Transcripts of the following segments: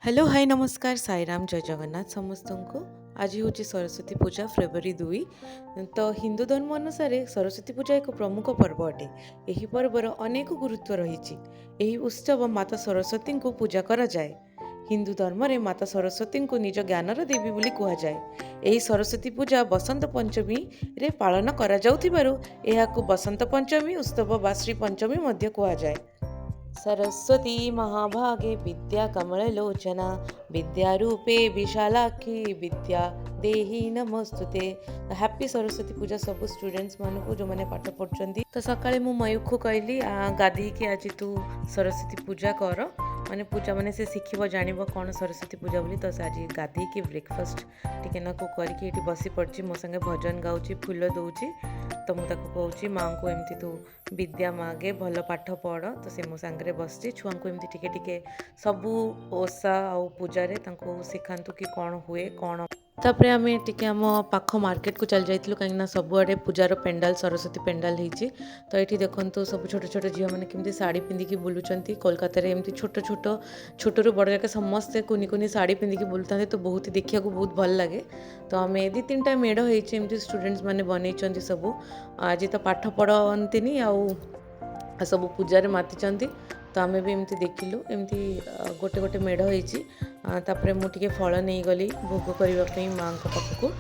Hello hi नमस्कार साईराम जय जगन्नाथ समस्त को। आज हूँ सरस्वती पूजा फेब्रुआरी 2। तो हिंदू धर्म अनुसार सरस्वती पूजा एक प्रमुख पर्व अटे। यही पर्वर अनेक गुरुत्व रही उत्सव माता सरस्वती को पूजा करा जाए। हिंदू धर्म में माता सरस्वती को निज ज्ञानर देवी बोली कहुए। यही सरस्वती पूजा बसंत पंचमी रे पालन करा जाउथिबारु एहाकु बसंत पंचमी उत्सव बा श्री पंचमी मध्य कहुए। सरस्वती महाभागे विद्या कमललोचना विद्यारूपे विशालाक्षी विद्या देही नमस्तुते। हैप्पी सरस्वती पूजा सब स्टूडेंट्स मान को जो मैंने पाठ पढ़ुंट। तो सकाळे मु मयूख को कहली गाधी कि आज तू सरस्वती पूजा कर माने पूजा माने से शिखब जान कौन सरस्वती पूजा बोली। तो आज गाधी की ब्रेकफास्ट टिके नाकू करके ये बसी पड़ी मो संगे भजन गाँची फूल दौची। तो मुझे कहूँ माँ को एमती तू विद्या मागे भल पाठ पढ़। तो से मो सांगे बसची छुआ को एमती टिके टिके सबू ओषा आउ पूजा शिखातु कि कौन हुए कौन। तापर आम टिके आम पाख मार्केट को चल जाइलु कहीं सबुआडे पूजार पेंडाल सरस्वती पेंडाल होती। तो ये देखो सब छोट छोट झील मैंने केमती साड़ी पिंधिकी बुलूँ। कोलकाता एमती छोट छोट छोटू बड़ जाके समस्ते कुनी कुनी साड़ी पिंधिकी बुलता। तो बहुत देखा बहुत भल लगे। तो आम दी तीन टा मेढ़ होमती स्टूडेंट्स मैंने बनई सब। आज तो पाठ पढ़ती आउ सब पूजार माति। तो आम भी एमती देखिलु एमती गोटे गोटे मेढ़ होपर मुझे फल नहीं गली भोग करने माँ पाखक।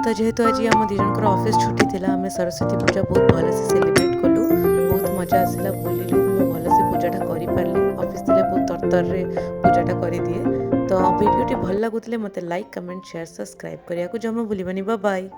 तो जेहेतु आज आम दीजन ऑफिस छुट्टी थी आम सरस्वती पूजा बहुत भल से सेलिब्रेट कलु। बहुत मजा आसला बुलिलु भल से पूजाटा करें। ऑफिस थे बहुत तरतर पूजाटा कर दिए। तो वीडियोटी भल लगुले मत लाइक कमेंट शेयर सब्सक्राइब करने को जमा भूलि। Bye bye.